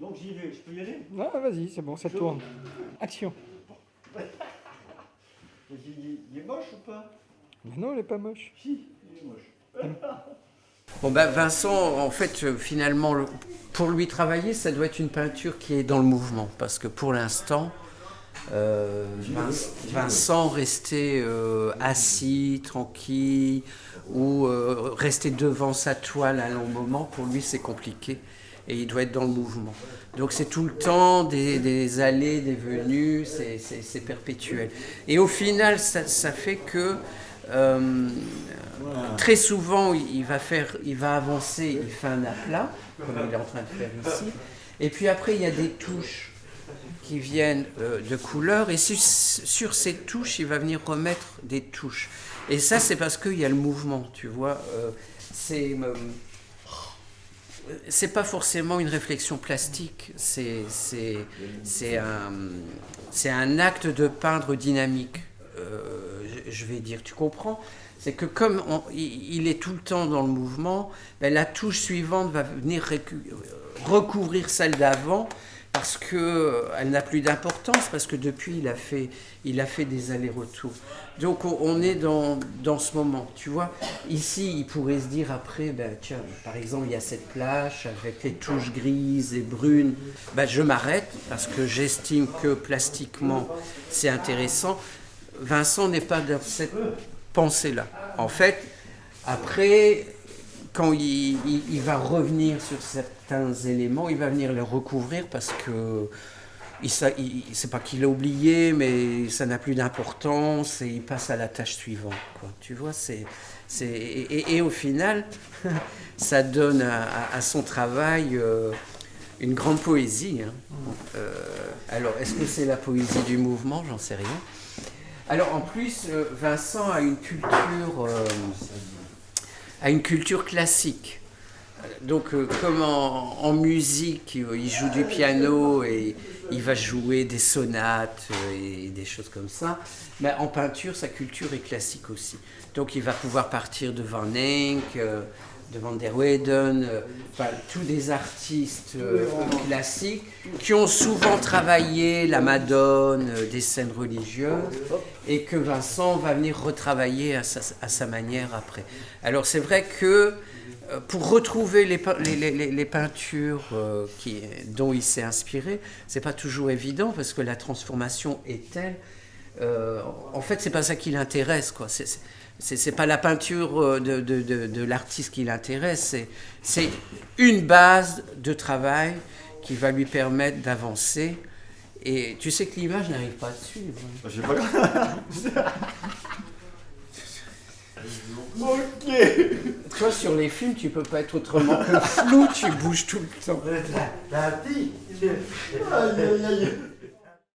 Donc j'y vais, je peux y aller? Non, vas-y, c'est bon, ça tourne. Action. Il est moche ou pas? Mais non, elle est pas moche. Si, il est moche. Bon ben Vincent, en fait, finalement, pour lui travailler, ça doit être une peinture qui est dans le mouvement, parce que pour l'instant, Vincent restait assis, tranquille, ou rester devant sa toile un long moment, pour lui c'est compliqué, et il doit être dans le mouvement. Donc c'est tout le temps des allées, des venues, c'est perpétuel. Et au final, ça fait que très souvent, il va avancer, il fait un aplat, comme il est en train de faire ici. Et puis après, il y a des touches qui viennent de couleurs. Et sur ces touches, il va venir remettre des touches. Et ça, c'est parce qu'il y a le mouvement, tu vois. C'est pas forcément une réflexion plastique. C'est un acte de peindre dynamique, je vais dire. Tu comprends ? C'est que comme il est tout le temps dans le mouvement, ben la touche suivante va venir recouvrir celle d'avant parce qu'elle n'a plus d'importance, parce que depuis il a fait des allers-retours. Donc on est dans ce moment, tu vois. Ici, il pourrait se dire après, ben, tiens, par exemple, il y a cette plage avec les touches grises et brunes, ben, je m'arrête parce que j'estime que plastiquement c'est intéressant. Vincent n'est pas dans cette pensée-là. En fait, après, quand il va revenir sur certains éléments, il va venir les recouvrir parce que c'est pas qu'il a oublié, mais ça n'a plus d'importance et il passe à la tâche suivante, quoi. Tu vois, et au final, ça donne à son travail une grande poésie. Hein. Alors, est-ce que c'est la poésie du mouvement? J'en sais rien. Alors en plus, Vincent a une culture classique. Donc comme en musique, il joue du piano et il va jouer des sonates et des choses comme ça, mais en peinture, sa culture est classique aussi. Donc il va pouvoir partir de Van Eyck, de Van der Weyden, tous des artistes classiques qui ont souvent travaillé la Madone, des scènes religieuses, et que Vincent va venir retravailler à sa manière après. Alors c'est vrai que pour retrouver les peintures dont il s'est inspiré, c'est pas toujours évident parce que la transformation est telle. En fait, c'est pas ça qui l'intéresse, quoi. C'est pas la peinture de l'artiste qui l'intéresse, c'est une base de travail qui va lui permettre d'avancer. Et tu sais que l'image n'arrive pas à suivre. J'ai pas. Ok. Toi, sur les films, tu peux pas être autrement que flou, tu bouges tout le temps. La petite. Aïe, aïe, aïe.